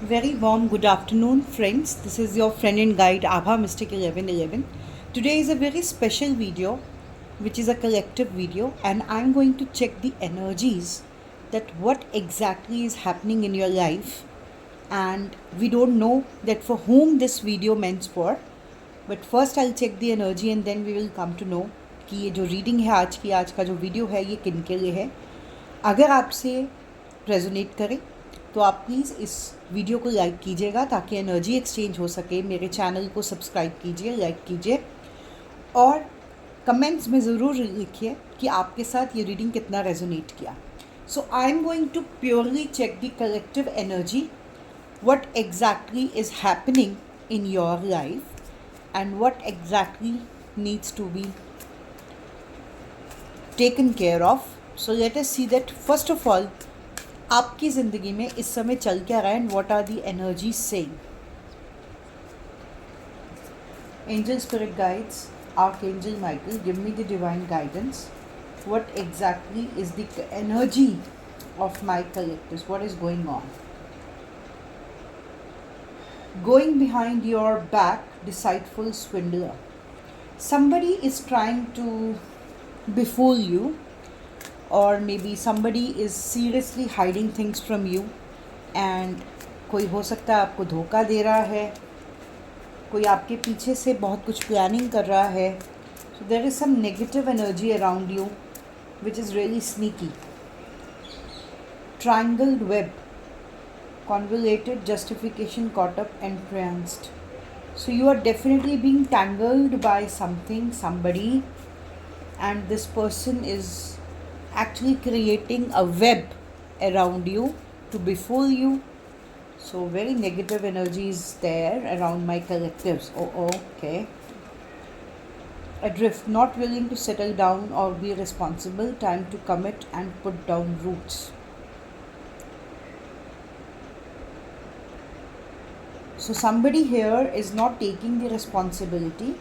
Very warm good afternoon, friends. This is your friend and guide Abha Mystic 1111. Today is a very special video, which is a collective video, and I'm going to check the energies that what exactly is happening in your life. And we don't know that for whom this video meant for, but first I'll check the energy and then we will come to know कि ये जो reading है आज का जो video है ये किन के लिए है. अगर आपसे रेजोनेट करे तो आप प्लीज़ इस वीडियो को लाइक कीजिएगा ताकि एनर्जी एक्सचेंज हो सके. मेरे चैनल को सब्सक्राइब कीजिए, लाइक कीजिए और कमेंट्स में ज़रूर लिखिए कि आपके साथ ये रीडिंग कितना रेजोनेट किया. So I am going to purely check the collective energy, what exactly is happening in your life and what exactly needs to be taken care of. So let us see that first of all आपकी ज़िंदगी में इस समय चल क्या रहा है and what are the energies saying. Angel Spirit Guides, Archangel Michael, give me the divine guidance. What exactly is the energy of my collectives? What is going on? Going behind your back, deceitful swindler. Somebody is trying to befool you, or maybe somebody is seriously hiding things from you, and कोई हो सकता है आपको धोखा दे रहा है, कोई आपके पीछे से बहुत कुछ प्लानिंग कर रहा है. So there is some negative energy around you which is really sneaky. Triangled web, convoluted justification, caught up, entranced. So you are definitely being tangled by something, somebody, and this person is actually creating a web around you to befool you. So very negative energy is there around my collectives. Okay. Adrift, not willing to settle down or be responsible, time to commit and put down roots. So somebody here is not taking the responsibility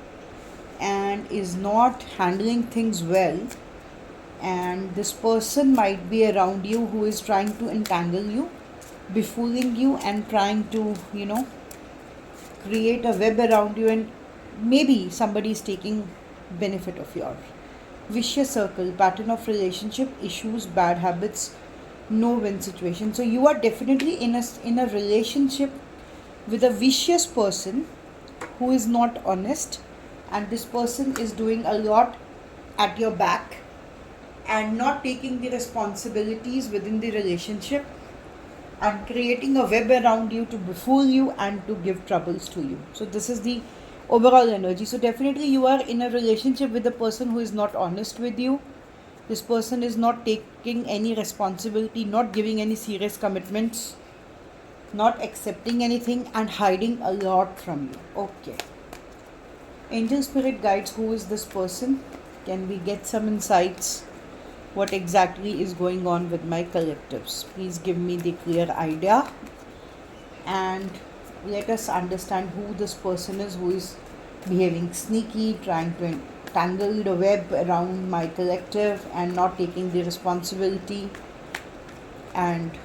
and is not handling things well, and this person might be around you who is trying to entangle you, befooling you and trying to create a web around you, and maybe somebody is taking benefit of your vicious circle, pattern of relationship issues, bad habits, no win situation. So you are definitely in a relationship with a vicious person who is not honest, and this person is doing a lot at your back and not taking the responsibilities within the relationship and creating a web around you to befool you and to give troubles to you. So this is the overall energy. So definitely you are in a relationship with a person who is not honest with you. This person is not taking any responsibility, not giving any serious commitments, not accepting anything, and hiding a lot from you. Okay. Angel Spirit Guides, who is this person? Can we get some insights? What exactly is going on with my collectives? Please give me the clear idea and let us understand who this person is who is behaving sneaky, trying to tangle the web around my collective and not taking the responsibility, and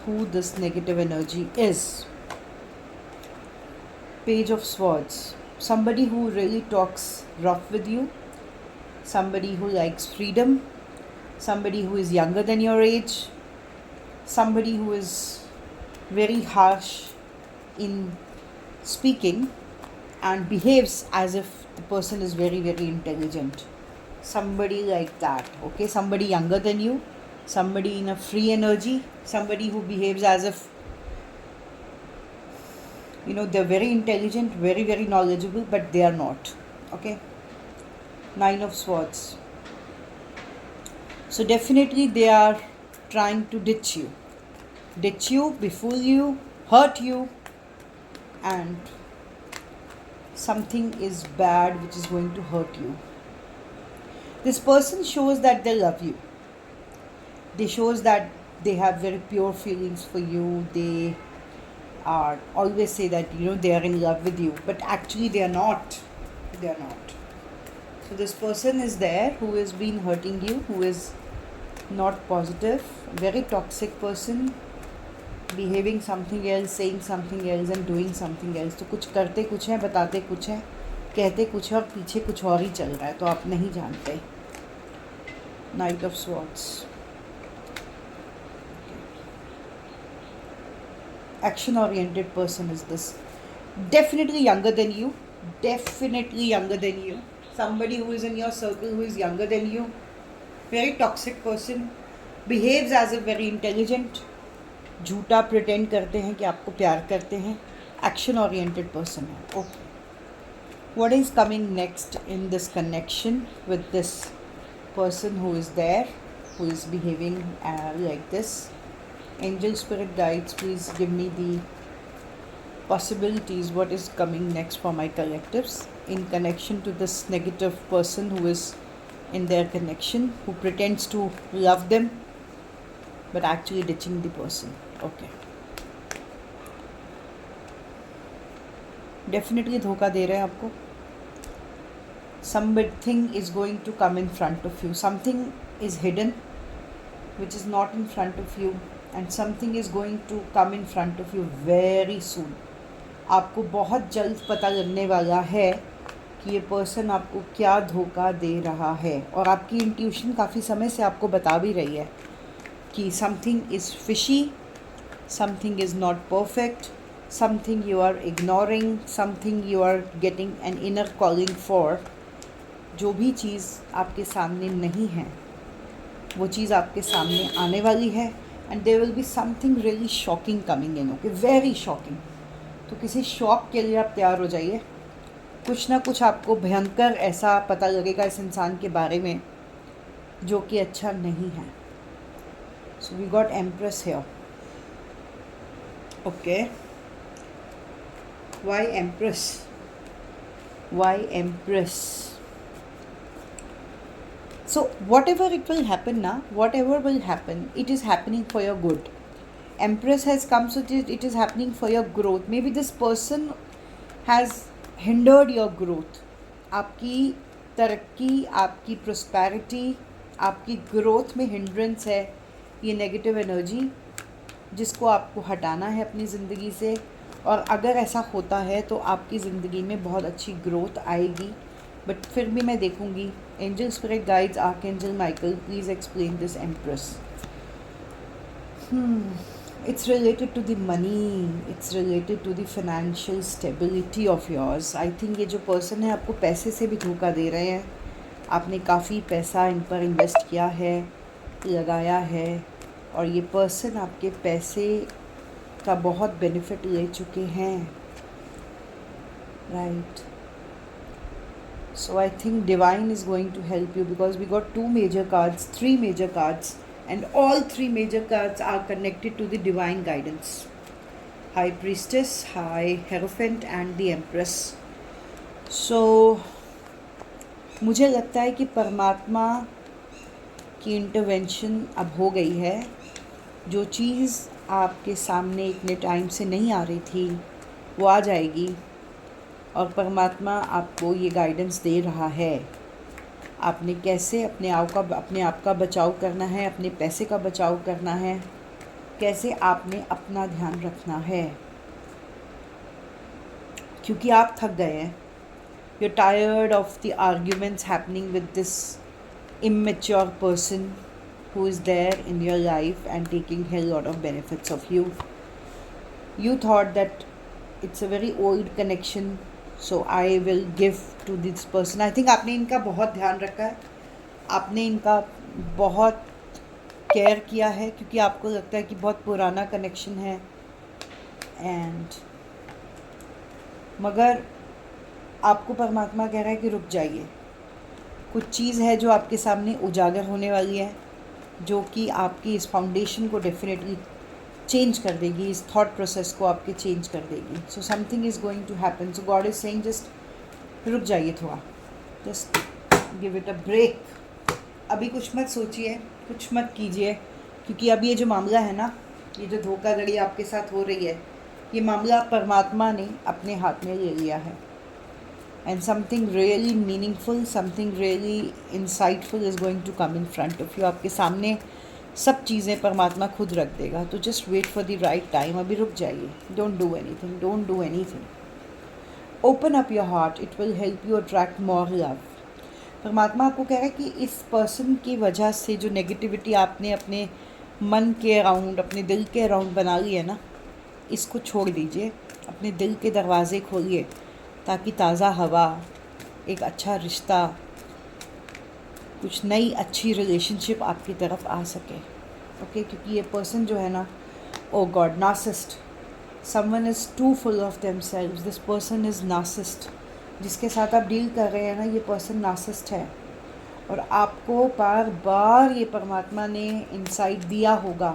who this negative energy is. Page of Swords. Somebody who really talks rough with you, somebody who likes freedom, somebody who is younger than your age, somebody who is very harsh in speaking and behaves as if the person is very, very intelligent. Somebody like that, okay? Somebody younger than you, somebody in a free energy, somebody who behaves as if they're very intelligent, very, very knowledgeable, but they are not, okay? Nine of Swords. So definitely they are trying to ditch you, befool you, hurt you, and something is bad which is going to hurt you. This person shows that they love you. They shows that they have very pure feelings for you. They are always say that they are in love with you, but actually they are not. They are not. So this person is there who has been hurting you, who is not positive, very toxic person, behaving something else, saying something else and doing something else. तो कुछ करते कुछ हैं, बताते कुछ हैं, कहते कुछ है और पीछे कुछ और ही चल रहा है, तो आप नहीं जानते। Night of swords, action oriented person is this. Definitely younger than you, definitely younger than you. Somebody who is in your circle who is younger than you. Very toxic person, behaves as a very intelligent, झूठा pretend करते हैं कि आपको प्यार करते हैं, action oriented person है। Okay, what is coming next in this connection with this person who is there, who is behaving like this? Angel, spirit guides, please give me the possibilities. What is coming next for my collectives in connection to this negative person who is in their connection, who pretends to love them but actually ditching the person? Okay, definitely धोखा दे रहे हैं आपको. Something is going to come in front of you. Something is hidden which is not in front of you, and something is going to come in front of you very soon. आपको बहुत जल्द पता लगने वाला है कि ये person आपको क्या धोखा दे रहा है, और आपकी इंट्यूशन काफ़ी समय से आपको बता भी रही है कि something is fishy, something is not perfect, something you are ignoring, something you are getting an inner calling for. जो भी चीज़ आपके सामने नहीं है वो चीज़ आपके सामने आने वाली है, and there will be something really shocking coming in. Okay, very shocking. तो किसी शॉक के लिए आप तैयार हो जाइए. कुछ ना कुछ आपको भयंकर ऐसा पता लगेगा इस इंसान के बारे में जो कि अच्छा नहीं है. So we got empress here. Okay, why empress? Why empress? So whatever it will happen now, whatever will happen, it is happening for your good. Empress has come, so it is happening for your growth. Maybe this person has hindered your growth. आपकी तरक्की, आपकी prosperity, आपकी growth में hindrance है ये negative energy, जिसको आपको हटाना है अपनी ज़िंदगी से. और अगर ऐसा होता है तो आपकी ज़िंदगी में बहुत अच्छी ग्रोथ आएगी. बट फिर भी मैं देखूंगी. Angel, spirit guides, archangel Michael, please explain this empress. It's related to the money, it's related to the financial stability of yours. I think ये जो पर्सन है आपको पैसे से भी धोखा दे रहे हैं. आपने काफ़ी पैसा इन पर इन्वेस्ट किया है, लगाया है, और ये पर्सन आपके पैसे का बहुत बेनिफिट ले चुके हैं. Right. So I think divine is going to help you, because we got 2 major cards, 3 major cards, and all 3 major cards are connected to the divine guidance. High Priestess, High Hierophant and the Empress. So मुझे लगता है कि परमात्मा की intervention अब हो गई है. जो चीज़ आपके सामने इतने टाइम से नहीं आ रही थी वो आ जाएगी, और परमात्मा आपको ये गाइडेंस दे रहा है आपने कैसे अपने आप का बचाव करना है, अपने पैसे का बचाव करना है, कैसे आपने अपना ध्यान रखना है, क्योंकि आप थक गए हैं. You tired of the arguments happening with this immature person who is there in your life and taking hell lot of benefits of you. You thought that it's a very old connection, so I will give to this person. I think आपने इनका बहुत ध्यान रखा है, आपने इनका बहुत care किया है, क्योंकि आपको लगता है कि बहुत पुराना कनेक्शन है. एंड मगर आपको परमात्मा कह रहा है कि रुक जाइए. कुछ चीज़ है जो आपके सामने उजागर होने वाली है, जो कि आपकी इस फाउंडेशन को डेफिनेटली चेंज कर देगी, इस थॉट प्रोसेस को आपके चेंज कर देगी. So something is going to happen. So God is saying just रुक जाइए थोड़ा, just give it a break. अभी कुछ मत सोचिए, कुछ मत कीजिए, क्योंकि अब ये जो मामला है ना, ये जो धोखाधड़ी आपके साथ हो रही है, ये मामला परमात्मा ने अपने हाथ में ले लिया है. And something really meaningful, something really insightful is going to come in front of you. आपके सामने सब चीज़ें परमात्मा खुद रख देगा। तो just wait for the right time, अभी रुक जाइए। Don't do anything, don't do anything. Open up your heart, it will help you attract more love. परमात्मा आपको कह रहा है कि इस पर्सन की वजह से जो नेगेटिविटी आपने अपने मन के अराउंड, अपने दिल के अराउंड बना ली है ना, इसको छोड़ दीजिए। अपने दिल के दरवाज़े खोलिए ताकि ताज़ा हवा, एक अच्छा रिश्ता, कुछ नई अच्छी रिलेशनशिप आपकी तरफ आ सके। ओके, क्योंकि ये पर्सन जो है ना, oh God, narcissist, someone is too full of themselves, this person is narcissist. जिसके साथ आप डील कर रहे हैं ना, ये पर्सन नार्सिसिस्ट है। और आपको बार बार ये परमात्मा ने इंसाइट दिया होगा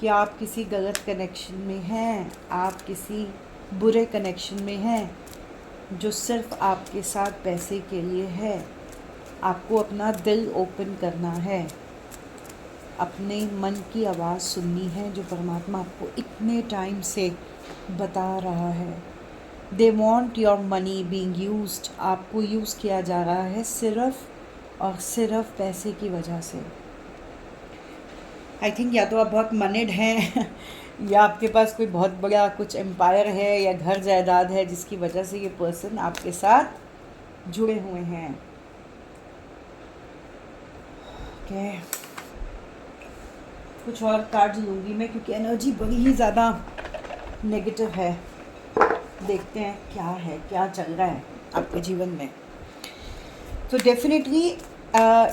कि आप किसी गलत कनेक्शन में हैं, आप किसी बुरे कनेक्शन में हैं जो सिर्फ आपके साथ पैसे के लिए है। आपको अपना दिल ओपन करना है, अपने मन की आवाज़ सुननी है जो परमात्मा आपको इतने टाइम से बता रहा है। They want your money being used, आपको यूज़ किया जा रहा है सिर्फ़ और सिर्फ पैसे की वजह से। आई थिंक या तो आप बहुत मनीड हैं या आपके पास कोई बहुत बड़ा कुछ एम्पायर है या घर जायदाद है जिसकी वजह से ये पर्सन आपके साथ जुड़े हुए हैं। ओके, कुछ और कार्ड लूँगी मैं क्योंकि एनर्जी बड़ी ही ज़्यादा नेगेटिव है। देखते हैं क्या है, क्या चल रहा है आपके जीवन में। तो डेफिनेटली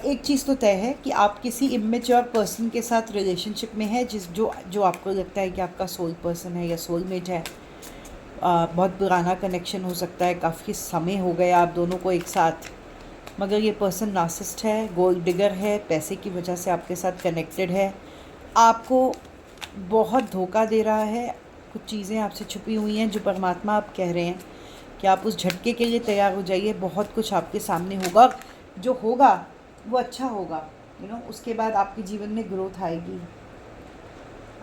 एक चीज़ तो तय है कि आप किसी इमेच्योर पर्सन के साथ रिलेशनशिप में है जो आपको लगता है कि आपका सोल पर्सन है या सोलमेट है। बहुत पुराना कनेक्शन हो सकता है, काफ़ी समय हो गया आप दोनों को एक साथ, मगर ये पर्सन नार्सिसिस्ट है, गोल्ड डिगर है, पैसे की वजह से आपके साथ कनेक्टेड है, आपको बहुत धोखा दे रहा है। कुछ चीज़ें आपसे छुपी हुई हैं जो परमात्मा आप कह रहे हैं कि आप उस झटके के लिए तैयार हो जाइए। बहुत कुछ आपके सामने होगा, जो होगा वो अच्छा होगा, उसके बाद आपके जीवन में ग्रोथ आएगी।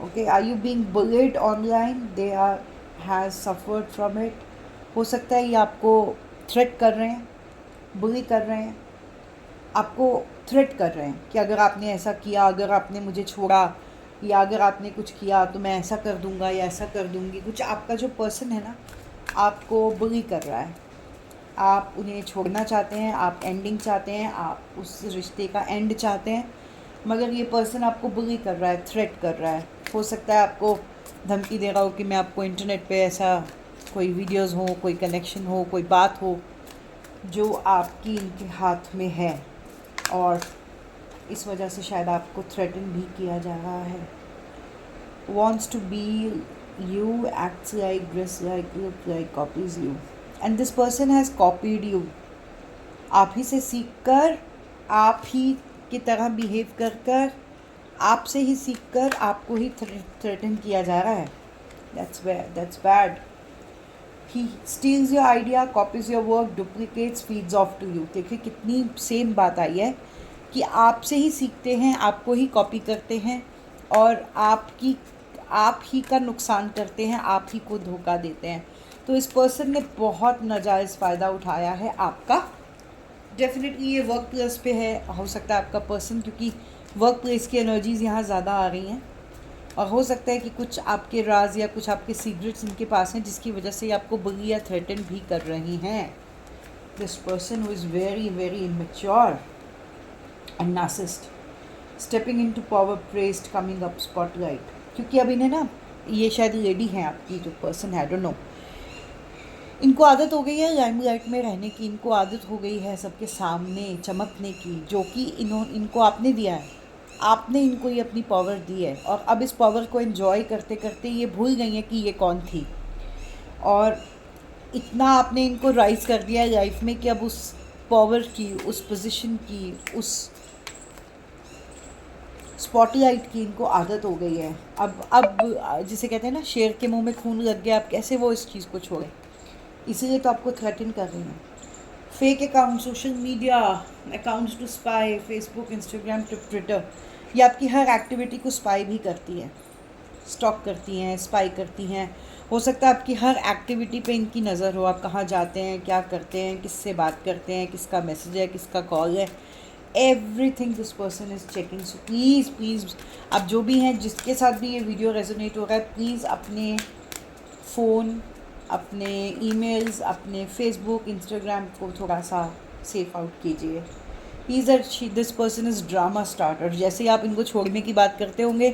Okay, are you being bullied online? They are has suffered from it. हो सकता है ये आपको थ्रेट कर रहे हैं, बुली कर रहे हैं, आपको थ्रेट कर रहे हैं कि अगर आपने ऐसा किया, अगर आपने मुझे छोड़ा या अगर आपने कुछ किया तो मैं ऐसा कर दूंगा या ऐसा कर दूंगी। कुछ आपका जो पर्सन है ना, आपको बुली कर रहा है। आप उन्हें छोड़ना चाहते हैं, आप एंडिंग चाहते हैं, आप उस रिश्ते का एंड चाहते हैं, मगर ये पर्सन आपको बुली कर रहा है, थ्रेट कर रहा है। हो सकता है आपको धमकी दे रहा हो कि मैं आपको इंटरनेट पे ऐसा कोई वीडियोस हो, कोई कनेक्शन हो, कोई बात हो जो आपकी इनके हाथ में है, और इस वजह से शायद आपको थ्रेटन भी किया जा रहा है। wants to be you, acts like, dress like, look like, copies you, and this person has copied you। आप ही से सीखकर, आप ही की तरह बिहेव कर कर, आपसे ही सीखकर आपको ही थ्रेटन किया जा रहा है। that's bad। he steals your idea, copies your work, duplicates, feeds off to you। देखिए कितनी सेम बात आई है कि आपसे ही सीखते हैं, आपको ही कॉपी करते हैं और आप ही का नुकसान करते हैं, आप ही को धोखा देते हैं। तो इस पर्सन ने बहुत नाजायज़ फ़ायदा उठाया है आपका। डेफिनेटली ये वर्क प्लेस पे है, हो सकता है आपका पर्सन, क्योंकि वर्क प्लेस की एनर्जीज़ यहाँ ज़्यादा आ रही हैं, और हो सकता है कि कुछ आपके राज या कुछ आपके सीक्रेट्स इनके पास हैं जिसकी वजह से ये आपको बुली या थ्रेटन भी कर रही हैं। This person who is very very immature and narcissist, stepping into power, praised, coming up spotlight। क्योंकि अब इन्हें ना, ये शायद लेडी हैं आपकी जो पर्सन है, आई डोंट नो, इनको आदत हो गई है लाइमलाइट में रहने की, इनको आदत हो गई है सबके सामने चमकने की, जो कि इनको आपने दिया है, आपने इनको ये अपनी पावर दी है, और अब इस पावर को एंजॉय करते करते ये भूल गई हैं कि ये कौन थी, और इतना आपने इनको राइज कर दिया है लाइफ में कि अब उस पावर की, उस पोजीशन की, उस स्पॉटलाइट की इनको आदत हो गई है। अब जिसे कहते हैं ना, शेर के मुंह में खून लग गया, अब कैसे वो इस चीज़ को छोड़े, इसीलिए तो आपको थ्रेटन कर रही हैं। Fake account, social media accounts to spy, Facebook, Instagram, Twitter, ये आपकी हर एक्टिविटी को स्पाई भी करती है, स्टॉक करती हैं, स्पाई करती हैं। हो सकता है आपकी हर एक्टिविटी पे इनकी नज़र हो, आप कहाँ जाते हैं, क्या करते हैं, किससे बात करते हैं, किसका मैसेज है, किसका कॉल है, everything this person is checking. So please please आप जो भी हैं, जिसके साथ भी ये वीडियो रेजोनेट हो रहा है, प्लीज़ अपने फ़ोन, अपने ईमेल्स, अपने फेसबुक, इंस्टाग्राम को थोड़ा सा सेफ आउट कीजिए. This person is drama starter. जैसे ही आप इनको छोड़ने की बात करते होंगे,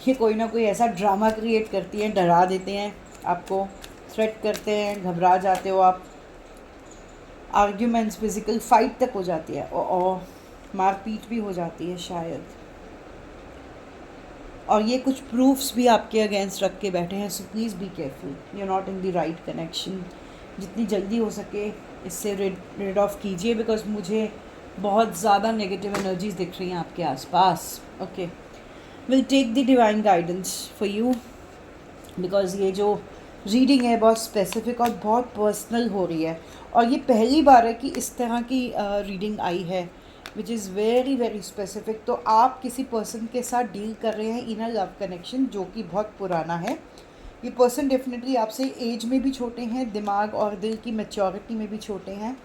ये कोई ना कोई ऐसा ड्रामा क्रिएट करती हैं, डरा देते हैं आपको, थ्रेट करते हैं, घबरा जाते हो आप. आर्ग्यूमेंट्स, फिजिकल फाइट तक हो जाती है और मारपीट भी हो जाती है शायद. और ये कुछ प्रूफ्स भी आपके अगेंस्ट रख के बैठे हैं. So please be careful, you are not in the right connection. जितनी जल्दी हो सके इससे रिड ऑफ कीजिए, बिकॉज मुझे बहुत ज़्यादा नेगेटिव एनर्जीज दिख रही हैं आपके आसपास. Okay, will take the divine guidance for you, because ये जो रीडिंग है बहुत स्पेसिफिक और बहुत पर्सनल हो रही है. और ये पहली बार है कि इस तरह की रीडिंग आई है which is very very specific. तो आप किसी पर्सन के साथ डील कर रहे हैं इनर लव कनेक्शन जो कि बहुत पुराना है. ये पर्सन डेफिनेटली आपसे एज में भी छोटे हैं, दिमाग और दिल की मैच्योरिटी में भी छोटे हैं.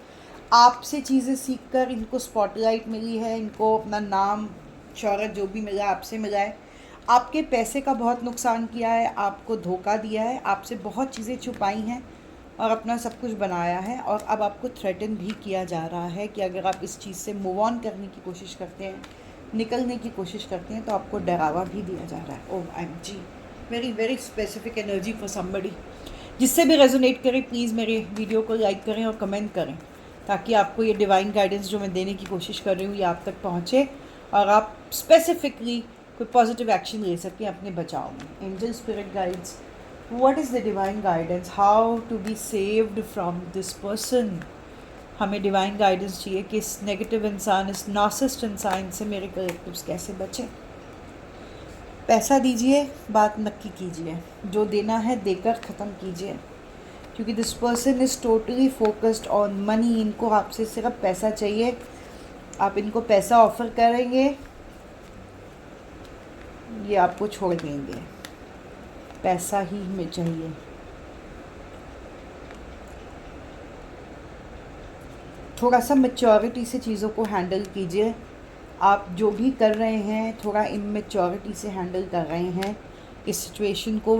आपसे चीज़ें सीखकर इनको स्पॉटलाइट मिली है, इनको अपना नाम शोहरत जो भी मिला आपसे मिला है. आपके पैसे का बहुत नुकसान किया है, आपको धोखा दिया है, आपसे बहुत चीज़ें छुपाई हैं और अपना सब कुछ बनाया है. और अब आपको थ्रेटन भी किया जा रहा है कि अगर आप इस चीज़ से मूव ऑन करने की कोशिश करते हैं, निकलने की कोशिश करते हैं, तो आपको डरावा भी दिया जा रहा है. ओह IMG, very very specific energy for somebody. जिससे भी रेजोनेट करें, प्लीज़ मेरे वीडियो को लाइक करें और कमेंट करें, ताकि आपको ये डिवाइन गाइडेंस जो मैं देने की कोशिश कर रही हूँ ये आप तक पहुँचे और आप स्पेसिफिकली कोई पॉजिटिव एक्शन ले सकें अपने बचाव में. Angel spirit guides, what is the divine guidance, how to be saved from this person. हमें डिवाइन गाइडेंस चाहिए कि इस नेगेटिव इंसान, इस नार्सिसिस्ट इंसान से मेरे कलेक्टिव्स कैसे बचें. पैसा दीजिए, बात नक्की कीजिए, जो देना है देकर ख़त्म कीजिए, क्योंकि this person is totally focused on money. इनको आपसे सिर्फ पैसा चाहिए. आप इनको पैसा ऑफ़र करेंगे, ये आपको छोड़ देंगे. पैसा ही में चाहिए. थोड़ा सा मैच्योरिटी से चीज़ों को हैंडल कीजिए. आप जो भी कर रहे हैं थोड़ा इमेच्योरिटी से हैंडल कर रहे हैं इस सिचुएशन को.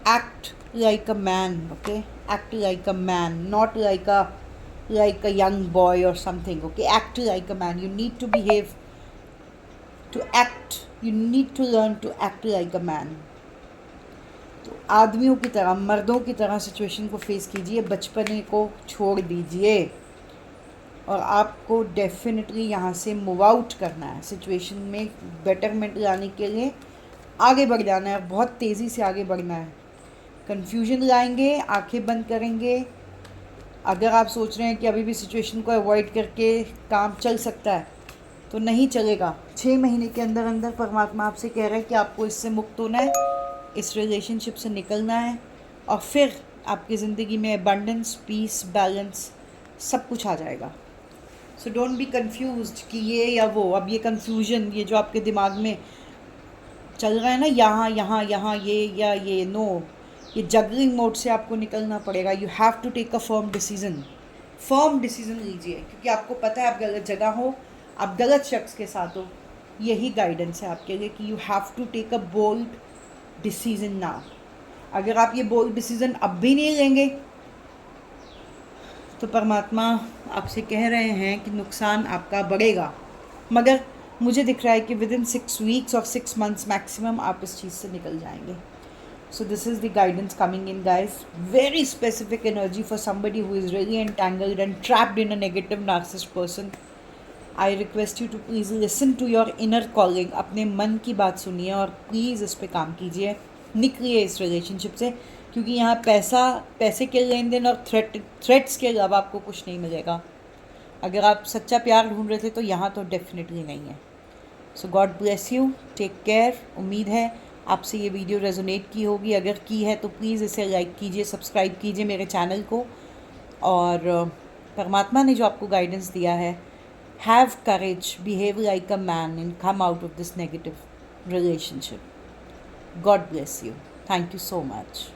Act like a man, okay, act like a man, not like a young boy or something. Okay, act like a man. You need to behave, to act. You need to learn to act like a man. तो आदमियों की तरह, मर्दों की तरह situation को face कीजिए, बचपने को छोड़ दीजिए और आपको डेफिनेटली यहाँ से मूव आउट करना है. सिचुएशन में बेटरमेंट लाने के लिए आगे बढ़ जाना है, बहुत तेज़ी से आगे बढ़ना है. कन्फ्यूजन लाएंगे, आंखें बंद करेंगे. अगर आप सोच रहे हैं कि अभी भी सिचुएशन को अवॉइड करके काम चल सकता है, तो नहीं चलेगा. 6 महीने के अंदर अंदर परमात्मा आपसे कह रहा है कि आपको इससे मुक्त होना है, इस रिलेशनशिप से निकलना है और फिर आपकी ज़िंदगी में अबंडेंस, पीस, बैलेंस सब कुछ आ जाएगा. सो डोंट बी कन्फ्यूज्ड कि ये या वो. अब ये कन्फ्यूजन, ये जो आपके दिमाग में चल रहा है ना, यहाँ यहाँ यहाँ ये या ये, नो, ये जगलिंग मोड से आपको निकलना पड़ेगा. You have to take a firm decision लीजिए, क्योंकि आपको पता है आप गलत जगह हो, आप गलत शख्स के साथ हो. यही गाइडेंस है आपके लिए कि you have to take a bold decision now. अगर आप ये बोल्ड डिसीजन अब भी नहीं लेंगे तो परमात्मा आपसे कह रहे हैं कि नुकसान आपका बढ़ेगा. मगर मुझे दिख रहा है कि विद इन 6 वीक्स और 6 मंथ्स मैक्सिमम आप इस चीज़ से निकल जाएंगे. So this is the guidance coming in, guys. Very specific energy for somebody who is really entangled and trapped in a negative narcissist person. I request you to please listen to your inner calling. अपने मन की बात सुनिए और please इस पे काम कीजिए. निकलिए इस रिलेशनशिप से, क्योंकि यहाँ पैसे के लेन देन और थ्रेट्स के अलावा आपको कुछ नहीं मिलेगा. अगर आप सच्चा प्यार ढूंढ रहे थे तो यहाँ तो डेफिनेटली नहीं है. So God bless you, take care. उम्मीद है आपसे ये वीडियो रेजोनेट की होगी. अगर की है तो प्लीज़ इसे लाइक कीजिए, सब्सक्राइब कीजिए मेरे चैनल को. और परमात्मा ने जो आपको गाइडेंस दिया है, have courage, behave like a man and come out of this negative relationship. God bless you. Thank you so much.